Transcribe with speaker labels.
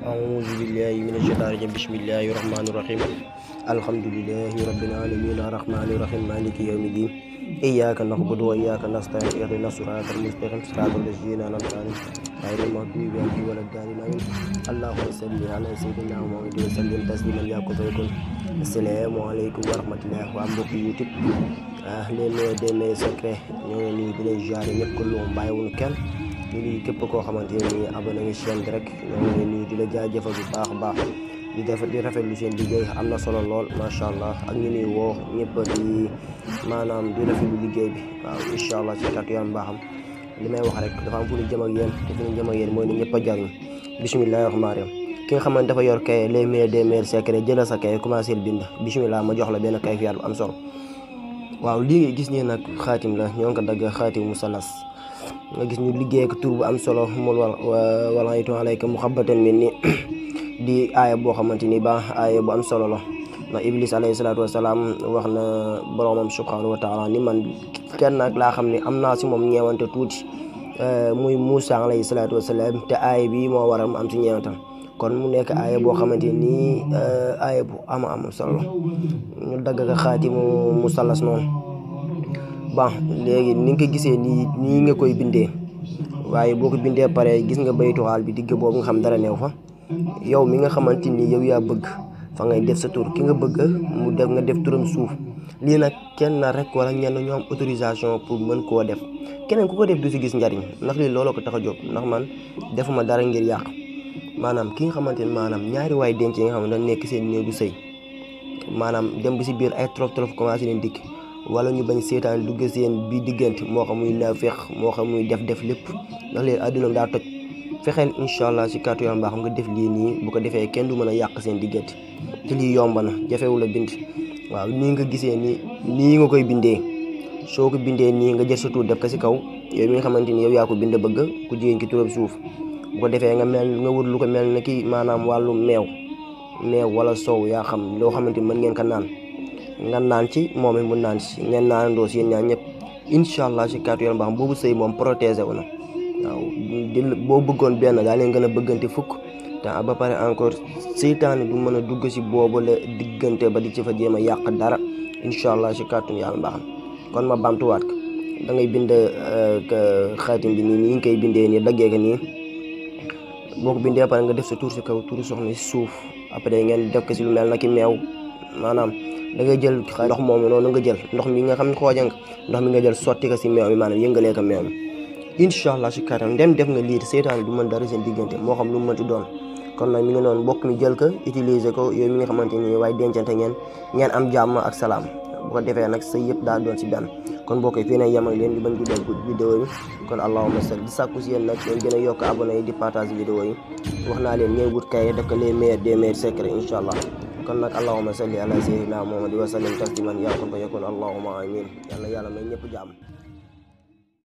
Speaker 1: أعوذ بالله من الشيطان الرجيم بسم الله الرحمن الرحيم الحمد لله رب العالمين الرحمن الرحيم مالك يوم الدين إياك نعبد وإياك نستعين اهدنا الصراط المستقيم صراط الذين أنعمت عليهم غير المغضوب عليهم ولا الضالين آمين اللهم صل على سيدنا محمد وسلم تسليما يا كن السلام عليكم ورحمة الله وبركاته يوتيوب leen demee secret ñoo ngi di leen jaar ñëpp ko lu bàyyiwuñu kenn ñu ngi képp koo xamante ne abonné nga chaîne bi rek ñoo ngi nii di la jaajëfal bu baax a baax di rafetlu seen liggéey am na solo lool macha allah ak ñu nuy woo ñëpp di maanaam di rafetlu liggéey bi waaw incha allah ci kàttu yàlla mbaaxam li may wax rek dafa am fu ñu jëm ak yéen te fu ñu jëm ak yéen mooy ni ñëpp a jariñ bismillahi rahmaani rahim ki nga xamante dafa yor kay les meilleurs des meilleurs secrets jëlal sa kay commencé bind bismillah ma jox la benn kay fiyaat bu am solo waaw lii gis ngeen nag xaatim la ñoo ngi ko dagg xaatim musalas nga gis ñu liggéey ak tur bu am solo mul wala itu alayka muhabbatan min ni di aaya boo xamante ni ba aaya bu am solo la ndax iblis alayhi salaatu wasalaam wax na boromam subhanahu wa taala ni man kenn nag laa xam ne am naa si moom ñeewante tuuti muy Moussa alayhi salaatu wasalaam te aaya bi moo waral mu am si ñeewantam kon mu nekk aaya boo xamante ni aaya bu am solo ñu dagg ko xaatimu musalas noonu bon léegi ni nga ko gisee nii nga koy bindee waaye boo ko bindee pare gis nga baytu xaal bi digg boobu nga xam dara neew fa yow mi nga xamante ni yow yaa bëgg fa ngay def sa tur ki nga bëgg mu def nga def turam suuf lii nag kenn na rek wala ñenn ñoo am autorisation pour mën koo def keneen ku ko def du si gis njariñ ndax lii looloo ko tax a jóg ndax man defuma dara ngir yàq maanaam ki nga xamante ni maanaam ñaari waay denc yi nga xam ne dañ nekk seen néegu sëy maanaam dem bi si biir ay trop commencé leen dikk wala ñu bañ seetaan dugg seen bi diggante moo xam muy naafeex moo xam muy def lépp ndax léegi àdduna daa toj fexeel incha allah si kàttu yàlla mbaax nga def lii nii bu ko defee kenn du mën a yàq seen diggante te lii yomb na jafewul a bind waaw nii nga gisee nii nga koy bindee soo ko bindee nii nga jël sa tur def ko si kaw yow mi nga xamante ni yow yaa ko bind bëgg ku jigéen ki turam suuf bu ko defee nga wut lu ko mel ne ki maanaam wàllu meew wala soow yaa xam loo xamante ni mën ngeen ko naan nga naan ci moom it mu naan ci ngeen naanandoo si yéen ñaar ñëpp incha allah si kàttu yàlla mbaax boobu sëy moom protégé wu na waaw boo bëggoon benn daa leen gën a bëggante fukk te ba pare encore seytaane du mën a dugg si boobu la diggante ba di ci fa jéem a yàq dara incha allah si kàttu yàlla mbaaxam kon ma bamtuwaat ko da ngay bind xaatim bi nii nga koy bindee nii daggee ko nii boo ko bindee pare nga def sa tur si kaw turu soxna si suuf après ngeen def ko si lu mel na ki meew maanaam da ngay jël ndox moomu noonu nga jël ndox mi nga xam ne xooja nga ndox mi nga jël sotti ko si meew mi maanaam yëngalee ko meew mi incha allah si kattan dem def nga lii seytaan du mën dara seen diggante moo xam lu mu mënti doon kon nag mi ngi noonu mbokk mi jël ko utiliser ko yow mi nga xamante ni waaye dencante ngeen am jàmm ak salaam bu ko defee nag sa yëpp daal doon si benn kon boo koy fii ne yem ak leen di bañ guddal vidéo yi kon allahumma salli di sàkku si yéen nag ngeen gën a yokk abonné yi di partage vidéo yi wax naa leen ngeen wut kay def ko les meilleurs des meilleurs secrets incha allah kon nag allahumma salli ala sayyidina muhammad wa sallim tasliman yaa kun fa yakun allahumma amin yàlla may ñëpp jàmm